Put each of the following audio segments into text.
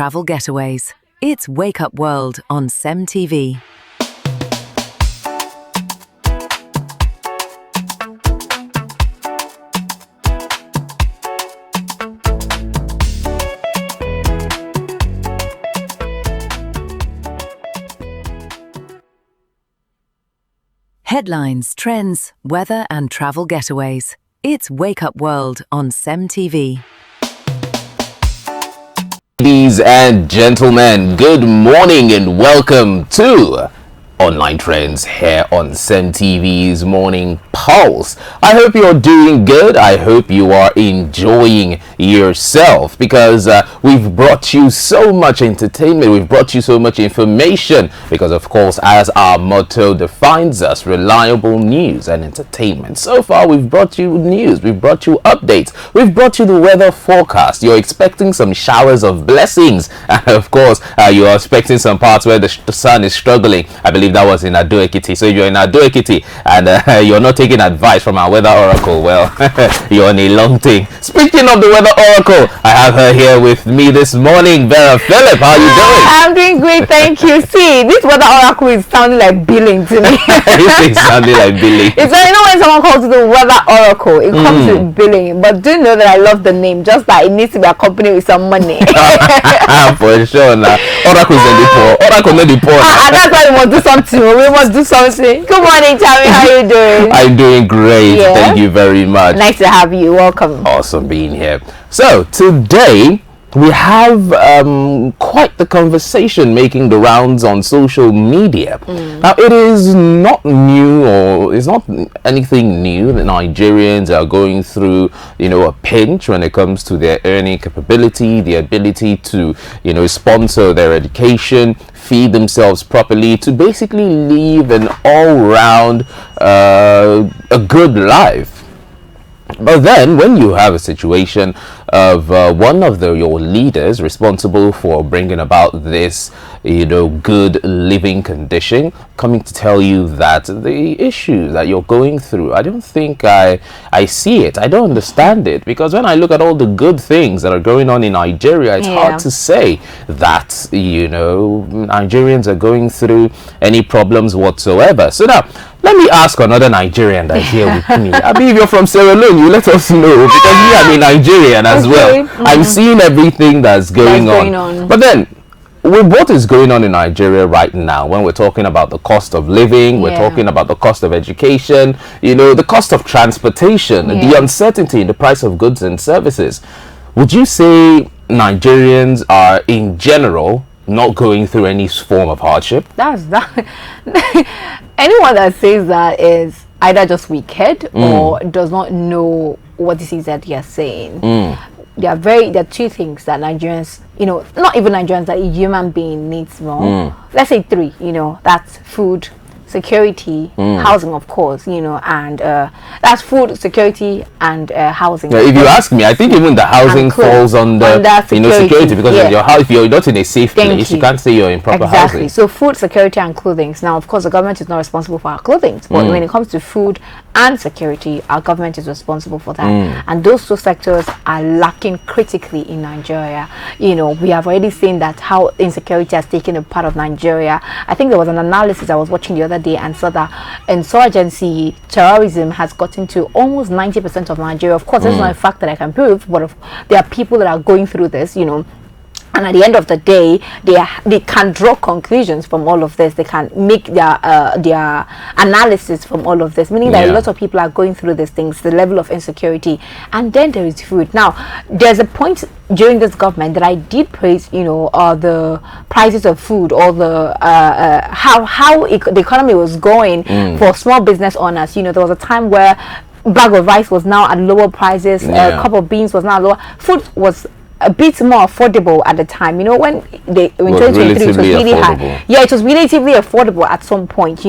Travel Getaways. It's Wake Up World on CEMTV. Headlines, trends, weather and travel getaways. It's Wake Up World on CEMTV. Ladies and gentlemen, good morning and welcome to Online Trends here on CEMTV's Morning Pulse. I hope you're doing good. I hope you are enjoying yourself because we've brought you so much entertainment. We've brought you so much information because, of course, as our motto defines us, reliable news and entertainment. So far, we've brought you news. We've brought you updates. We've brought you the weather forecast. You're expecting some showers of blessings. And, of course, you are expecting some parts where the sun is struggling. I believe that was in Ado-Ekiti. So if you're in Ado-Ekiti and you're not taking advice from our weather oracle, well, you're on a long thing. Speaking of the weather oracle, I have her here with me this morning. Vera Phillip, how are you doing? I'm doing great, thank you. See, this weather oracle is sounding like billing to me. It's sounding like billing. It's like, you know, when someone calls it the weather oracle, it comes with billing. But do you know that I love the name? Just that it needs to be accompanied with some money. For sure, now. Oracle's in the poor. Oracle not the poor. And that's why we must do something. We must do something. Good morning, Tammy. How are you doing? I'm doing great. Yeah. Thank you very much. Nice to have you. Welcome. Awesome being here. So today we have quite the conversation making the rounds on social media. Now, it is not new, or it's not anything new that Nigerians are going through, a pinch when it comes to their earning capability, the ability to, sponsor their education, feed themselves properly, to basically live an all-round a good life. But then when you have a situation of one of your leaders responsible for bringing about this, good living condition, coming to tell you that the issue that you're going through, I don't think I see it. I don't understand it, because when I look at all the good things that are going on in Nigeria, it's hard to say that, Nigerians are going through any problems whatsoever. So now, let me ask another Nigerian that's here with me. I mean, if you're from Sierra Leone, you let us know, because me, I'm a Nigerian as well. I'm seeing everything that's going on. But then, with what is going on in Nigeria right now, when we're talking about the cost of living, we're talking about the cost of education, the cost of transportation, the uncertainty in the price of goods and services, would you say Nigerians are, in general, not going through any form of hardship? That's that. Anyone that says that is either just wicked or does not know what it is that you're saying. There are two things that Nigerians, not even Nigerians, that a human being needs more. Let's say three, that's food, security, housing, of course, and that's food, security, and housing. If you ask me, I think even the housing falls under security, because if you're not in a safe place, you can't say you're in proper housing. So food, security, and clothing. Now, of course, the government is not responsible for our clothing, but when it comes to food and security, our government is responsible for that. And those two sectors are lacking critically in Nigeria. We have already seen that how insecurity has taken a part of Nigeria. I think there was an analysis I was watching the other day and saw that insurgency, terrorism has gotten to almost 90% of Nigeria. Of course, this is not a fact that I can prove, but there are people that are going through this, and at the end of the day, they can draw conclusions from all of this. They can make their analysis from all of this, meaning that a lot of people are going through these things, the level of insecurity. And then there is food. Now, there's a point during this government that I did praise, the prices of food, or the the economy was going for small business owners. There was a time where bag of rice was now at lower prices, a cup of beans was now lower, food was a bit more affordable at the time. When 2023 it was really high. Yeah, it was relatively affordable at some point,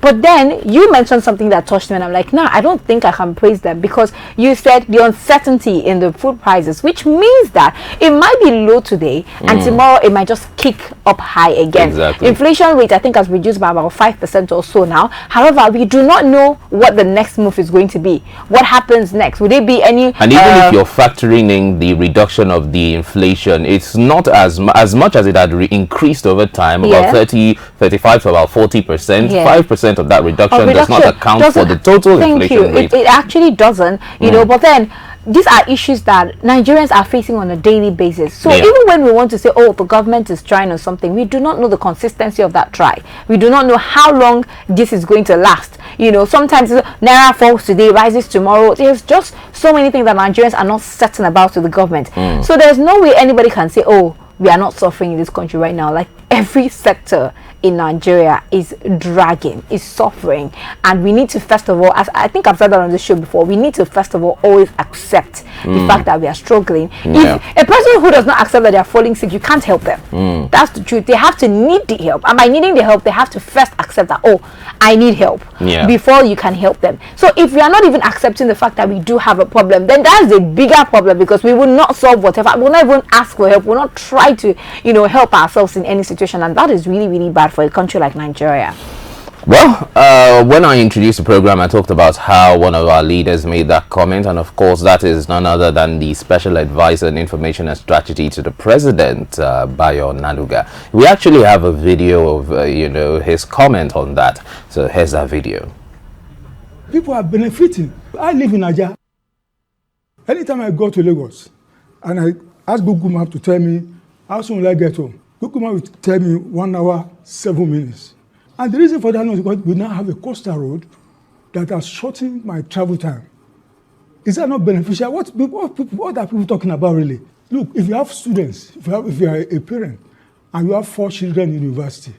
But then you mentioned something that touched me, and I'm like, nah, I don't think I can praise them, because you said the uncertainty in the food prices, which means that it might be low today and tomorrow it might just kick up high again. Exactly. Inflation rate, I think, has reduced by about 5% or so now. However, we do not know what the next move is going to be. What happens next? Would it be any? And even if you're factoring in the reduction of the inflation, it's not as much as it had increased over time, about 35 to about 40%. 5% of that reduction does not account for the total inflation rate. It actually doesn't, you know, but then these are issues that Nigerians are facing on a daily basis. So even when we want to say, oh, the government is trying on something, we do not know the consistency of that try. We do not know how long this is going to last. You know, sometimes Naira falls today, rises tomorrow. There's just so many things that Nigerians are not certain about to the government. So there's no way anybody can say, oh, we are not suffering in this country right now. Like, every sector in Nigeria is dragging, is suffering, and we need to, first of all, as I think I've said that on the show before, we need to first of all always accept the fact that we are struggling. If a person who does not accept that they are falling sick, you can't help them. That's the truth. They have to need the help, and by needing the help, they have to first accept that, oh, I need help, before you can help them. So if we are not even accepting the fact that we do have a problem, then that's a bigger problem, because we will not solve whatever. We will not even ask for help. We will not try to, you know, help ourselves in any situation, and that is really, really bad for a country like Nigeria. Well, when I introduced the program, I talked about how one of our leaders made that comment, and of course that is none other than the Special Advisor on Information and Strategy to the President, Bayo Nanuga. We actually have a video of you know, his comment on that, so here's that video. People are benefiting. I live in Nigeria. Anytime I go to Lagos and I ask Google Map to tell me how soon will I get home, Google Map will tell me 1 hour 7 minutes. And the reason for that is because we now have a coastal road that has shortened my travel time. Is that not beneficial? What are people talking about really? Look, if you have students, if you are a parent and you have 4 children in university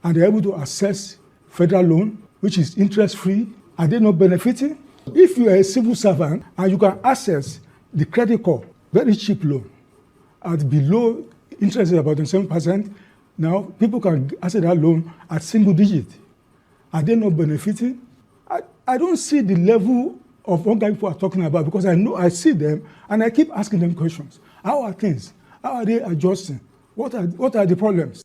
and they're able to access federal loan, which is interest-free, are they not benefiting? If you are a civil servant and you can access the credit card, very cheap loan, at below interest is about 7%, now people can access that loan at single digit. Are they not benefiting? I don't see the level of what people are talking about, because I know, I see them and I keep asking them questions. How are things? How are they adjusting? What are the problems?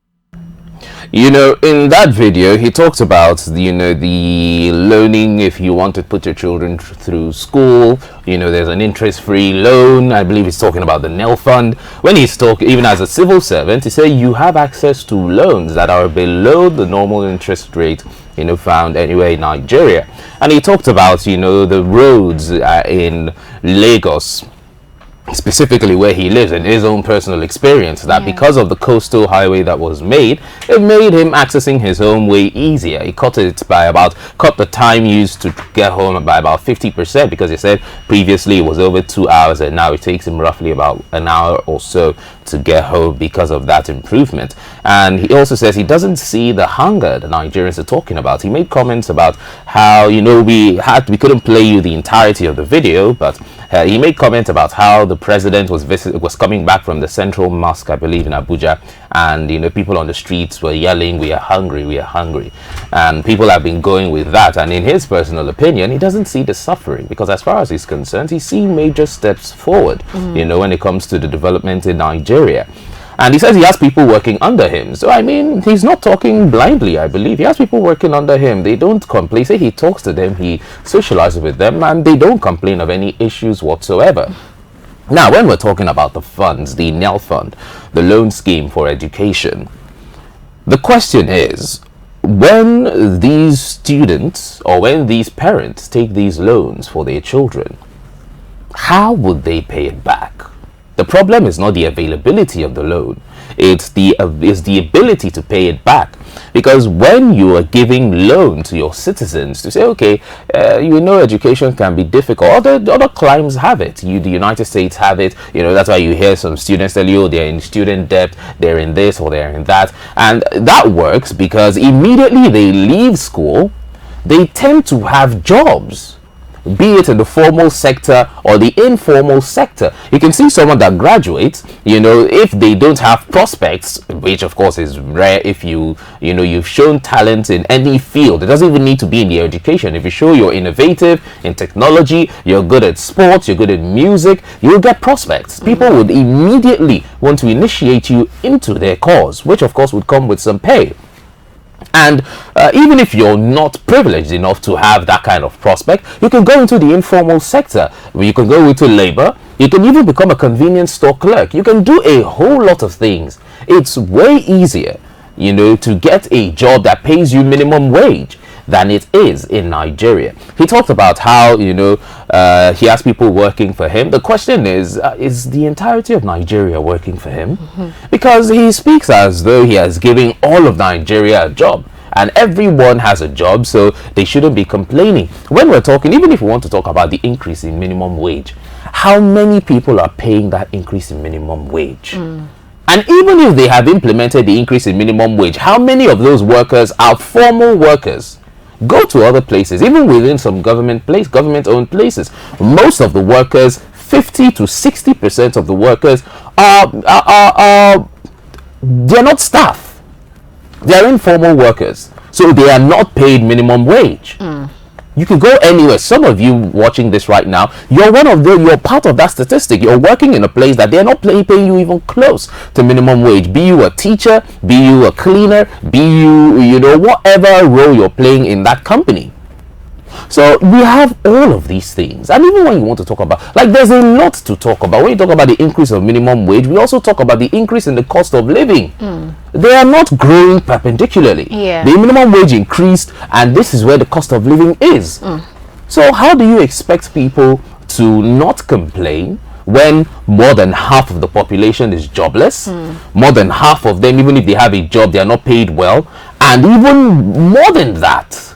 You know, in that video, he talks about, you know, the loaning. If you want to put your children through school, you know, there's an interest-free loan. I believe he's talking about the NEL fund. When he's talking, even as a civil servant, he said you have access to loans that are below the normal interest rate, you know, found anywhere in Nigeria. And he talked about, you know, the roads in Lagos, specifically where he lives, in his own personal experience, that because of the coastal highway that was made, it made him accessing his home way easier. He cut the time used to get home by about 50%, because he said previously it was over 2 hours and now it takes him roughly about an hour or so to get home because of that improvement. And he also says he doesn't see the hunger the Nigerians are talking about. He made comments about how, you know, we couldn't play you the entirety of the video, but he made comments about how the president was coming back from the Central Mosque, I believe, in Abuja, and, you know, people on the streets were yelling, "We are hungry, we are hungry," and people have been going with that. And in his personal opinion, he doesn't see the suffering, because as far as he's concerned, he's seen major steps forward, you know, when it comes to the development in Nigeria. And he says he has people working under him. So, I mean, he's not talking blindly, I believe. He has people working under him. They don't complain. Say he talks to them, he socializes with them, and they don't complain of any issues whatsoever. Now, when we're talking about the funds, the NEL fund, the loan scheme for education, the question is, when these students or when these parents take these loans for their children, how would they pay it back? The problem is not the availability of the loan, it's the ability to pay it back. Because when you are giving loan to your citizens to say, okay, you know, education can be difficult, other climes have it, the United States have it, you know, that's why you hear some students tell you, oh, they're in student debt, they're in this or they're in that. And that works because immediately they leave school, they tend to have jobs, be it in the formal sector or the informal sector. You can see someone that graduates, you know, if they don't have prospects, which of course is rare, if you've shown talent in any field. It doesn't even need to be in the education. If you show you're innovative in technology, you're good at sports, you're good at music, you'll get prospects. People would immediately want to initiate you into their cause, which of course would come with some pay. And even if you're not privileged enough to have that kind of prospect, you can go into the informal sector. You can go into labor. You can even become a convenience store clerk. You can do a whole lot of things. It's way easier, you know, to get a job that pays you minimum wage than it is in Nigeria. He talked about how, you know, he has people working for him. The question is the entirety of Nigeria working for him? Because he speaks as though he has given all of Nigeria a job, and everyone has a job, so they shouldn't be complaining. When we're talking, even if we want to talk about the increase in minimum wage, how many people are paying that increase in minimum wage? And even if they have implemented the increase in minimum wage, how many of those workers are formal workers? Go to other places, even within some government-owned places. Most of the workers, 50 to 60% of the workers they're not staff. They're informal workers. So they are not paid minimum wage. You can go anywhere. Some of you watching this right now, you're part of that statistic. You're working in a place that they're not paying you even close to minimum wage. Be you a teacher, be you a cleaner, be you, you know, whatever role you're playing in that company. So we have all of these things. And even when you want to talk about, like, there's a lot to talk about. When you talk about the increase of minimum wage, we also talk about the increase in the cost of living. They are not growing perpendicularly. The minimum wage increased, and this is where the cost of living is. So how do you expect people to not complain when more than half of the population is jobless? More than half of them, even if they have a job, they are not paid well. And even more than that,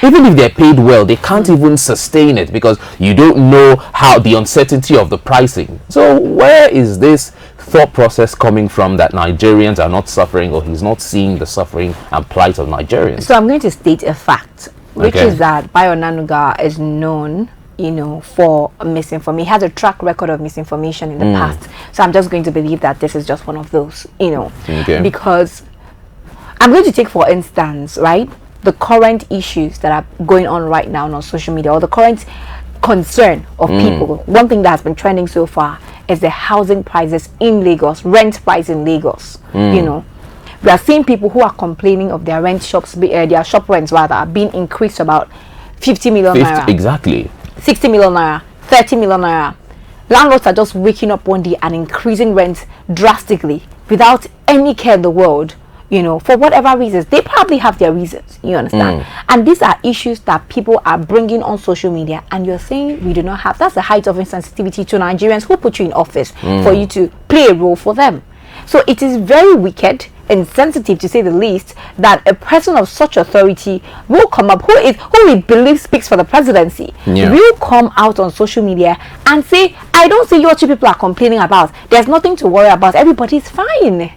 even if they're paid well, they can't even sustain it because you don't know how the uncertainty of the pricing. So where is this thought process coming from that Nigerians are not suffering, or he's not seeing the suffering and plight of Nigerians? So I'm going to state a fact, which is that Bayo Onanuga is known, you know, for misinformation. He has a track record of misinformation in the past. So I'm just going to believe that this is just one of those, you know, because I'm going to take, for instance, right, the current issues that are going on right now on social media, or the current concern of people. One thing that has been trending so far is the housing prices in Lagos, rent price in Lagos. You know, we are seeing people who are complaining of their rent shops, their shop rents rather, are being increased to about 50 million naira. Exactly. 60 million naira, 30 million naira. Landlords are just waking up one day and increasing rent drastically without any care in the world. You know, for whatever reasons. They probably have their reasons, you understand? And these are issues that people are bringing on social media, and you're saying we do not have. That's the height of insensitivity to Nigerians who put you in office for you to play a role for them. So it is very wicked, insensitive to say the least, that a person of such authority will come up, who we believe speaks for the presidency, will come out on social media and say, I don't see what you people are complaining about. There's nothing to worry about. Everybody's fine.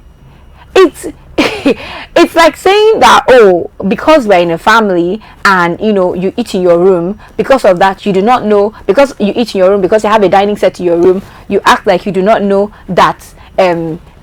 It's like saying that, oh, because we're in a family and, you know, you eat in your room, because of that you do not know, because you eat in your room, because you have a dining set in your room, you act like you do not know that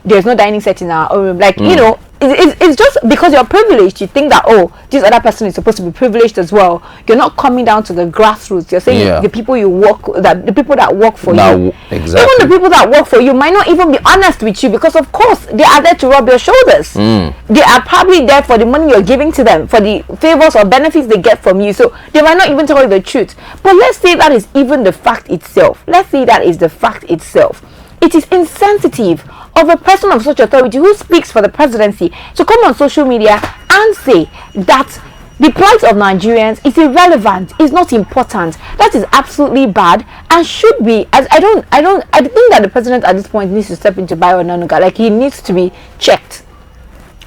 there's no dining set in our own room. Like, you know, it's just because you're privileged, you think that, oh, this other person is supposed to be privileged as well. You're not coming down to the grassroots. You're saying the people you work, that the people that work for you, exactly. Even the people that work for you might not even be honest with you, because of course they are there to rub your shoulders. They are probably there for the money you're giving to them, for the favors or benefits they get from you. So they might not even tell you the truth. But let's say that is even the fact itself. Let's say that is the fact itself. It is insensitive of a person of such authority who speaks for the presidency to come on social media and say that the plight of Nigerians is irrelevant, is not important. That is absolutely bad and should be. I think that the president at this point needs to step into Bayo Onanuga. Like, he needs to be checked,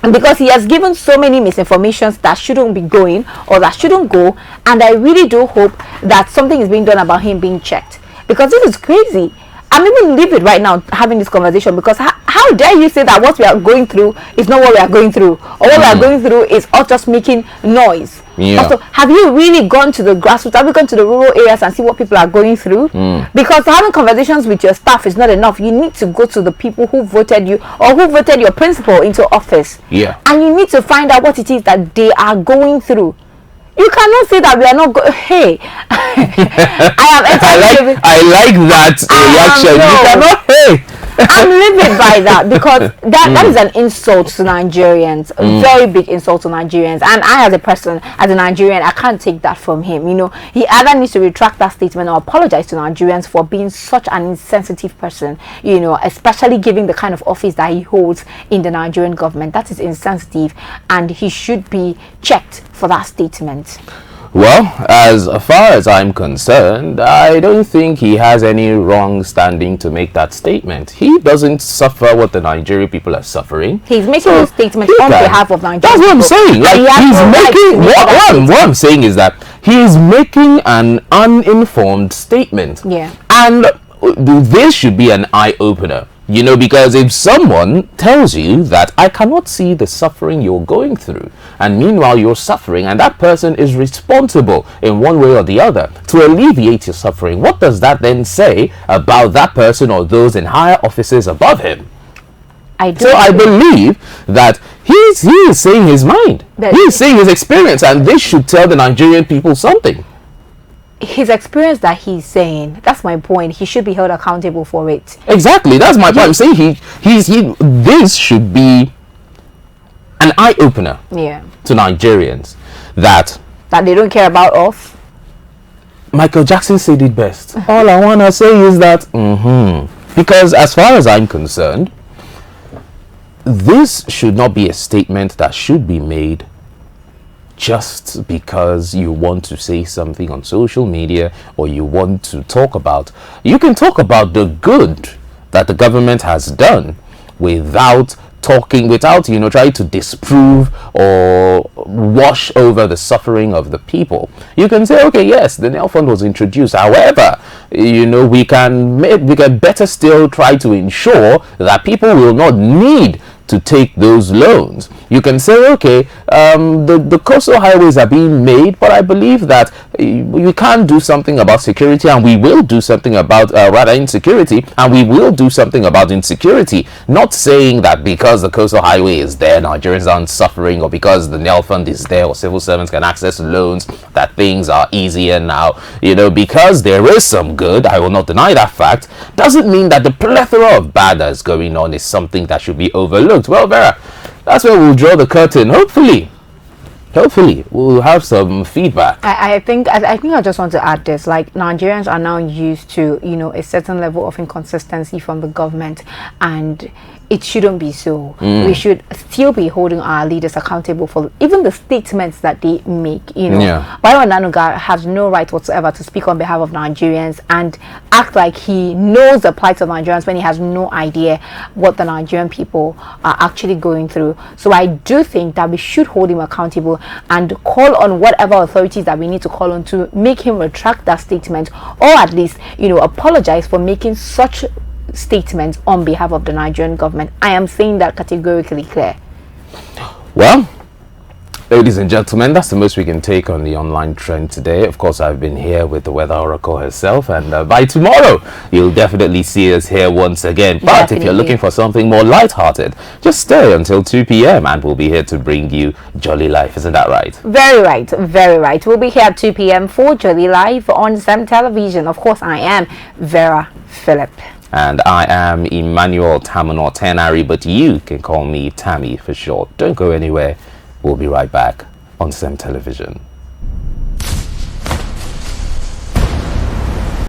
because he has given so many misinformations that shouldn't be going, or that shouldn't go. And I really do hope that something is being done about him being checked, because this is crazy. I'm even livid right now having this conversation, because how dare you say that what we are going through is not what we are going through, or what we are going through is us just making noise. Also, have you really gone to the grassroots? Have you gone to the rural areas and see what people are going through? Because having conversations with your staff is not enough. You need to go to the people who voted you, or who voted your principal into office, and you need to find out what it is that they are going through. You cannot say that we are not hey, I like that reaction. You cannot, hey, I'm livid by that, because that is an insult to Nigerians, a very big insult to Nigerians. And I, as a person, as a Nigerian, I can't take that from him. You know, he either needs to retract that statement or apologize to Nigerians for being such an insensitive person, you know, especially given the kind of office that he holds in the Nigerian government. That is insensitive, and he should be checked for that statement. Well, as far as I'm concerned, I don't think he has any wrong standing to make that statement. He doesn't suffer what the Nigerian people are suffering. He's making a statement on behalf of Nigeria. That's what I'm saying. Like, he's making what I'm saying is that he is making an uninformed statement. Yeah. And this should be an eye-opener. You know, because if someone tells you that I cannot see the suffering you're going through, and meanwhile you're suffering, and that person is responsible in one way or the other to alleviate your suffering, what does that then say about that person or those in higher offices above him? I believe that he is saying his mind. He is saying his experience, and this should tell the Nigerian people something. His experience that he's saying, that's my point. He should be held accountable for it. Exactly, that's my point. I'm saying this should be an eye-opener to Nigerians that they don't care about us. Michael Jackson said it best. All I want to say is that because as far as I'm concerned, this should not be a statement that should be made just because you want to say something on social media, or you want to talk about. You can talk about the good that the government has done without you know, trying to disprove or wash over the suffering of the people. You can say, okay, yes, the Nail Fund was introduced. However, you know, we can better still try to ensure that people will not need to take those loans. You can say, okay, the coastal highways are being made, but I believe that we can do something about security, and we will do something about insecurity, and we will do something about insecurity. Not saying that because the coastal highway is there, Nigerians aren't suffering, or because the Nail Fund is there, or civil servants can access loans, that things are easier now. You know, because there is some good, I will not deny that fact, doesn't mean that the plethora of bad that's going on is something that should be overlooked. Well, Vera, that's where we'll draw the curtain. Hopefully we'll have some feedback. I think I just want to add this. Like, Nigerians are now used to, you know, a certain level of inconsistency from the government, and it shouldn't be so. We should still be holding our leaders accountable for even the statements that they make. You know, Bayo Nanuga has no right whatsoever to speak on behalf of Nigerians and act like he knows the plight of Nigerians when he has no idea what the Nigerian people are actually going through. So I do think that we should hold him accountable and call on whatever authorities that we need to call on to make him retract that statement, or at least, you know, apologize for making such statements on behalf of the Nigerian government. I am saying that categorically clear. Well, ladies and gentlemen, that's the most we can take on the online trend today. Of course, I've been here with the weather oracle herself, and by tomorrow you'll definitely see us here once again. But if you're looking for something more light-hearted, just stay until 2 p.m. and we'll be here to bring you Jolly Life. Isn't that right? Very right, very right. We'll be here at 2 p.m. for Jolly Life on SEM Television. Of course, I am Vera Philip. And I am Emmanuel Tamanor Tenari, but you can call me Tammy for short. Don't go anywhere. We'll be right back on SEM Television.